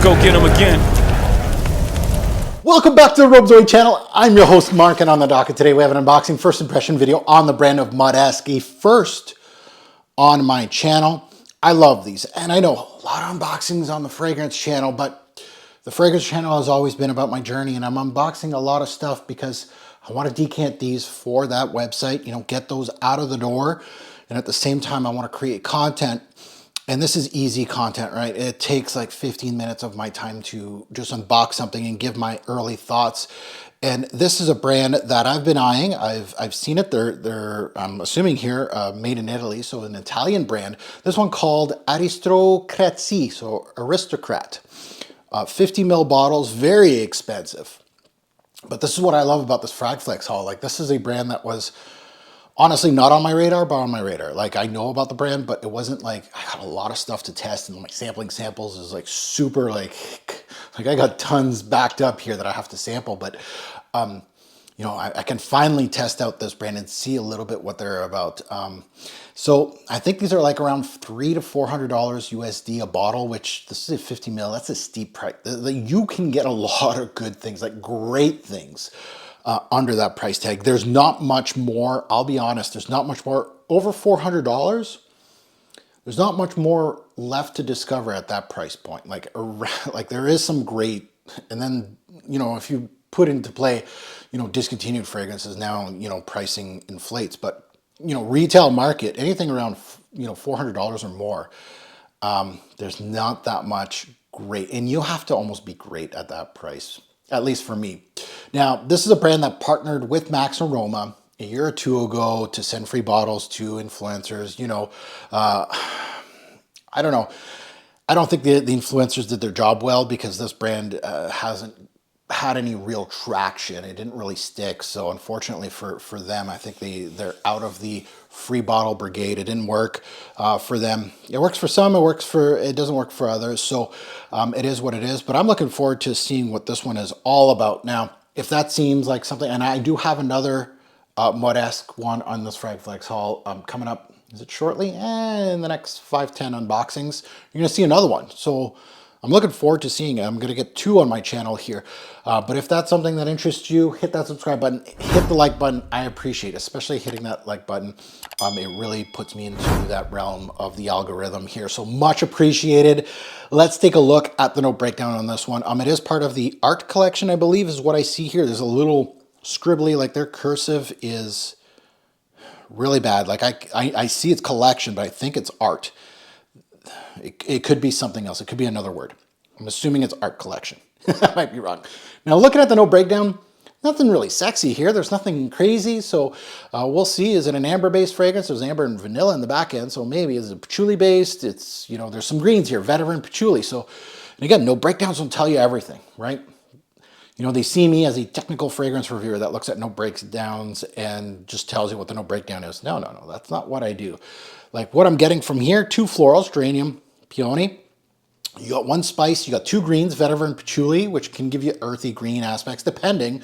go get them again. Welcome back to the Robezoid channel. I'm your host Mark, and on the docket today we have an unboxing first impression video on the brand of Moresque, first on my channel. I love these, and I know a lot of unboxings on the fragrance channel, but the fragrance channel has always been about my journey, and I'm unboxing a lot of stuff because I want to decant these for that website, get those out of the door, and at the same time I want to create content. And this is easy content, right? It takes like 15 minutes of my time to just unbox something and give my early thoughts. And this is a brand that I've been eyeing. I've seen it. They're I'm assuming here made in Italy, so an Italian brand. This one called Aristoqrati, so Aristocrat. 50 ml bottles, very expensive. But this is what I love about this Fragflex haul. Like, this is a brand that was honestly not on my radar, but on my radar. Like, I know about the brand, but it wasn't like I got a lot of stuff to test, and my sampling samples is like super like I got tons backed up here that I have to sample. But I can finally test out this brand and see a little bit what they're about. So I think these are like around $300 to $400 USD a bottle, which this is a 50 ml. That's a steep price. You can get a lot of good things, like great things, under that price tag. There's not much more. I'll be honest. There's not much more over $400. There's not much more left to discover at that price point. Like there is some great, and then if you put into play, discontinued fragrances now, pricing inflates, but retail market, anything around $400 or more, there's not that much great, and you have to almost be great at that price, at least for me. Now, this is a brand that partnered with Max Aroma a year or two ago to send free bottles to influencers. I don't know. I don't think the influencers did their job well, because this brand hasn't had any real traction. It didn't really stick. So unfortunately for them, I think they're out of the free bottle brigade. It didn't work for them. It works for some, it doesn't work for others. So it is what it is, but I'm looking forward to seeing what this one is all about. Now, if that seems like something, and I do have another Moresque one on this Fragflex haul coming up, is it shortly? In the next 5-10 unboxings, you're gonna see another one. So I'm looking forward to seeing it. I'm going to get 2 on my channel here. But if that's something that interests you, hit that subscribe button, hit the like button. I appreciate it, especially hitting that like button. It really puts me into that realm of the algorithm here. So much appreciated. Let's take a look at the note breakdown on this one. It is part of the art collection, I believe, is what I see here. There's a little scribbly, like their cursive is really bad. Like I see it's collection, but I think it's art. It could be something else. It could be another word. I'm assuming it's art collection. I might be wrong. Now, looking at the note breakdown, nothing really sexy here. There's nothing crazy. So we'll see. Is it an amber-based fragrance? There's amber and vanilla in the back end. So maybe is it patchouli-based? It's, there's some greens here, vetiver and patchouli. So, and again, note breakdowns don't tell you everything, right? They see me as a technical fragrance reviewer that looks at note breakdowns and just tells you what the note breakdown is. No, that's not what I do. Like what I'm getting from here, 2 florals, geranium, peony. You got 1 spice, you got 2 greens, vetiver and patchouli, which can give you earthy green aspects depending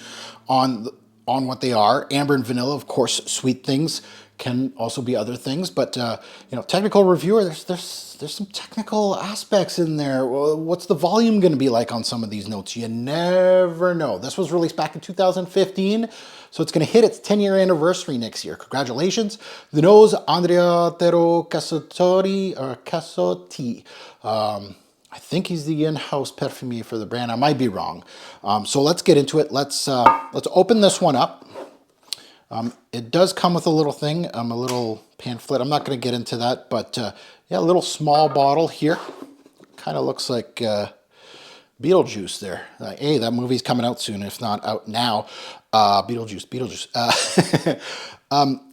on what they are. Amber and vanilla, of course, sweet things can also be other things, but technical reviewer, there's some technical aspects in there. Well, what's the volume going to be like on some of these notes? You never know. This was released back in 2015, so it's going to hit its 10-year anniversary next year. Congratulations. The nose, Andrea Tero Cassotti or Cassotti. I think he's the in-house perfume for the brand. I might be wrong. So let's get into it. Let's open this one up. It does come with a little thing, a little pamphlet. I'm not going to get into that, but yeah, a little small bottle here. Kind of looks like Beetlejuice there. Hey, that movie's coming out soon, if not out now. Beetlejuice.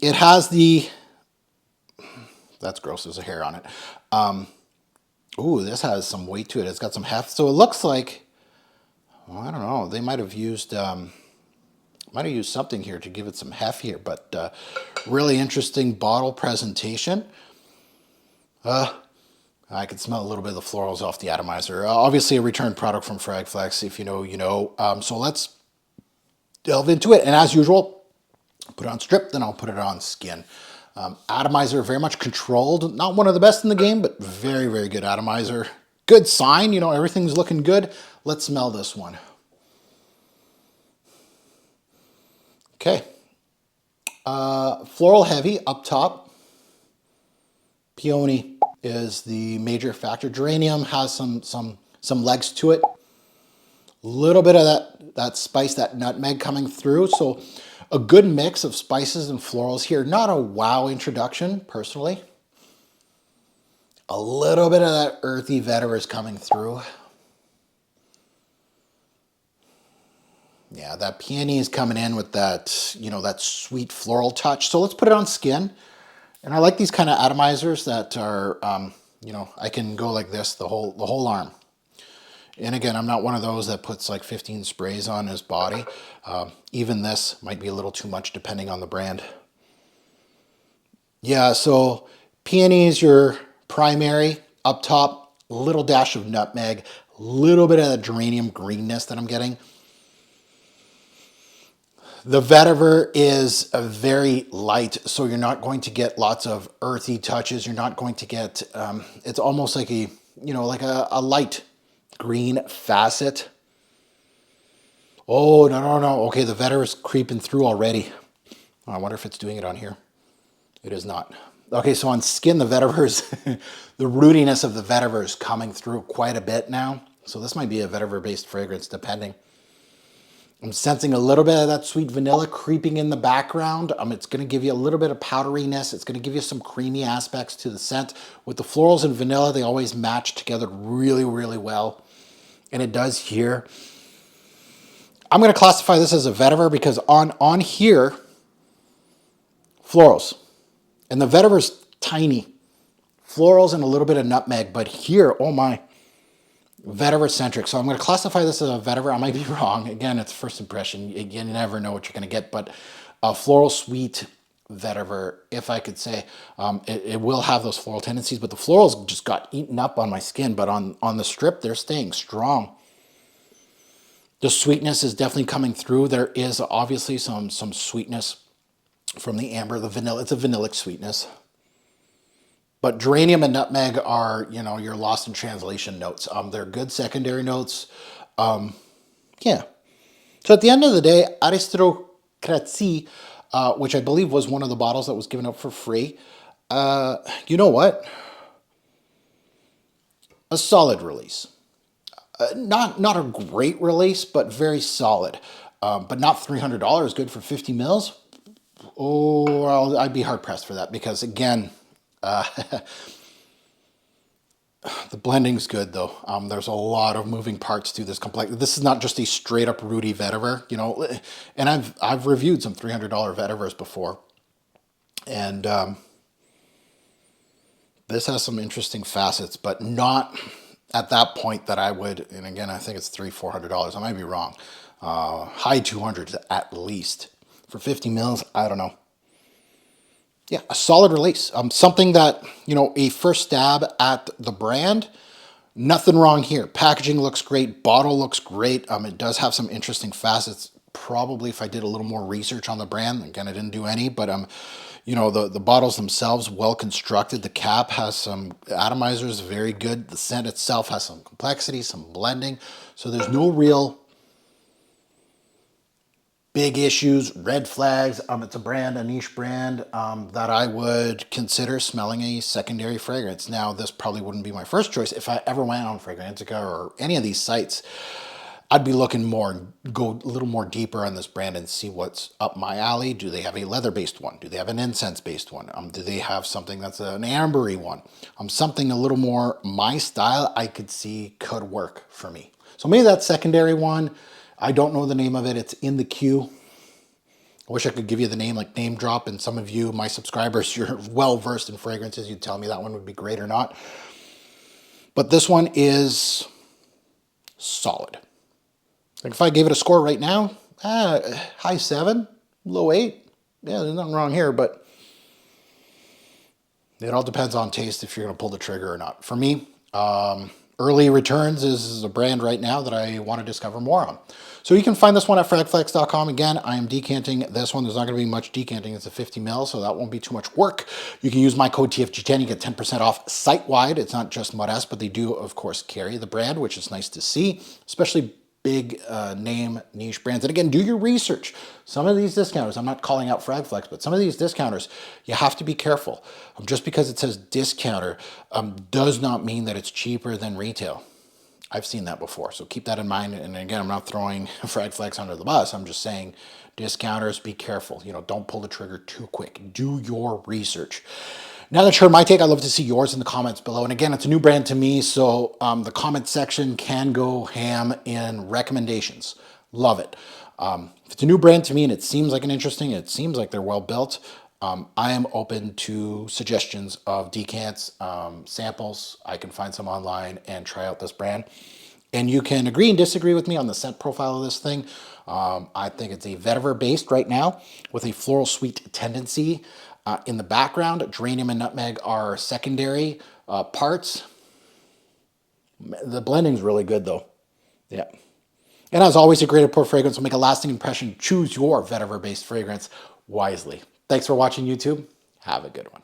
It has the... That's gross, there's a hair on it. Ooh, this has some weight to it. It's got some heft. So it looks like, well, I don't know, they might have used something here to give it some heft here, but really interesting bottle presentation. I can smell a little bit of the florals off the atomizer. Obviously a returned product from Fragflex. If you know, you know. So let's delve into it. And as usual, put it on strip, then I'll put it on skin. Atomizer, very much controlled. Not one of the best in the game, but very, very good atomizer. good sign. You know, everything's looking good. Let's smell this one. Okay. Floral heavy up top. Peony is the major factor. Geranium has some legs to it. A little bit of that spice, that nutmeg coming through. So a good mix of spices and florals here. Not a wow introduction, personally. A little bit of that earthy vetiver is coming through. Yeah, that peony is coming in with that, you know, that sweet floral touch. So let's put it on skin. And I like these kind of atomizers that are, you know, I can go like this the whole arm. And again, I'm not one of those that puts like 15 sprays on his body. Even this might be a little too much depending on the brand. Yeah, so peony is your primary up top, a little dash of nutmeg, a little bit of the geranium greenness that I'm getting. The vetiver is a very light, so you're not going to get lots of earthy touches. You're not going to get, it's almost like a, you know, like a light green facet. Oh, no. Okay, the vetiver is creeping through already. Oh, I wonder if it's doing it on here. It is not. Okay, so on skin, the vetiver is, the rootiness of the vetiver is coming through quite a bit now. So this might be a vetiver-based fragrance, depending. I'm sensing a little bit of that sweet vanilla creeping in the background. It's going to give you a little bit of powderiness. It's going to give you some creamy aspects to the scent. With the florals and vanilla, they always match together really, really well. And it does here. I'm going to classify this as a vetiver because on here, florals. And the vetiver's tiny. Florals and a little bit of nutmeg. But here, oh my, vetiver centric. So I'm going to classify this as a vetiver. I might be wrong. Again, it's first impression. You never know what you're going to get. But a floral sweet vetiver, if I could say, it will have those floral tendencies. But the florals just got eaten up on my skin. But on the strip, they're staying strong. The sweetness is definitely coming through. There is obviously some sweetness from the amber, the vanilla. It's a vanillic sweetness. But geranium and nutmeg are, you know, your lost in translation notes. They're good secondary notes. Yeah. So at the end of the day, Aristoqrati, which I believe was one of the bottles that was given up for free. You know what? A solid release. Not a great release, but very solid. But not $300. Good for 50 mils. Oh, I'd be hard pressed for that because again, the blending's good though. There's a lot of moving parts to this complex. This is not just a straight up Rudy vetiver, you know. And I've reviewed some $300 vetivers before, and this has some interesting facets, but not at that point that I would. And again, I think it's $400. I might be wrong. High 200s at least for 50 mils. I don't know. Yeah, a solid release. Something that, you know, a first stab at the brand. Nothing wrong here. Packaging looks great. Bottle looks great. It does have some interesting facets. Probably if I did a little more research on the brand. Again, I didn't do any, but you know, the bottles themselves, well constructed. The cap has some atomizers, very good. The scent itself has some complexity, some blending. So there's no real big issues, red flags. It's a brand, a niche brand that I would consider smelling a secondary fragrance. Now, this probably wouldn't be my first choice. If I ever went on Fragrantica or any of these sites, I'd be looking more, go a little more deeper on this brand and see what's up my alley. Do they have a leather-based one? Do they have an incense-based one? Do they have something that's an ambery one? Something a little more my style I could see could work for me. So maybe that secondary one. I don't know the name of it. It's in the queue. I wish I could give you the name, like name drop, and some of you, my subscribers, you're well versed in fragrances. You'd tell me that one would be great or not. But this one is solid. Like if I gave it a score right now, high 7, low 8. Yeah, there's nothing wrong here, but it all depends on taste if you're going to pull the trigger or not. For me, Early Returns is a brand right now that I want to discover more on. So you can find this one at fragflex.com. Again, I am decanting this one. There's not going to be much decanting. It's a 50 ml, so that won't be too much work. You can use my code TFG10. You get 10% off site-wide. It's not just Moresque, but they do, of course, carry the brand, which is nice to see, especially big name niche brands. And again, do your research. Some of these discounters, I'm not calling out Fragflex, but some of these discounters, you have to be careful. Just because it says discounter does not mean that it's cheaper than retail. I've seen that before, so keep that in mind. And again, I'm not throwing Fragflex under the bus. I'm just saying, discounters, be careful. You know, don't pull the trigger too quick. Do your research. Now that you heard my take, I'd love to see yours in the comments below. And again, it's a new brand to me, so the comment section can go ham in recommendations. Love it. If it's a new brand to me and it seems like it seems like they're well built, I am open to suggestions of decants, samples. I can find some online and try out this brand. And you can agree and disagree with me on the scent profile of this thing. I think it's a vetiver based right now with a floral sweet tendency. In the background, geranium and nutmeg are secondary parts. The blending's really good though. Yeah. And as always, a great pour fragrance will make a lasting impression. Choose your vetiver based fragrance wisely. Thanks for watching YouTube. Have a good one.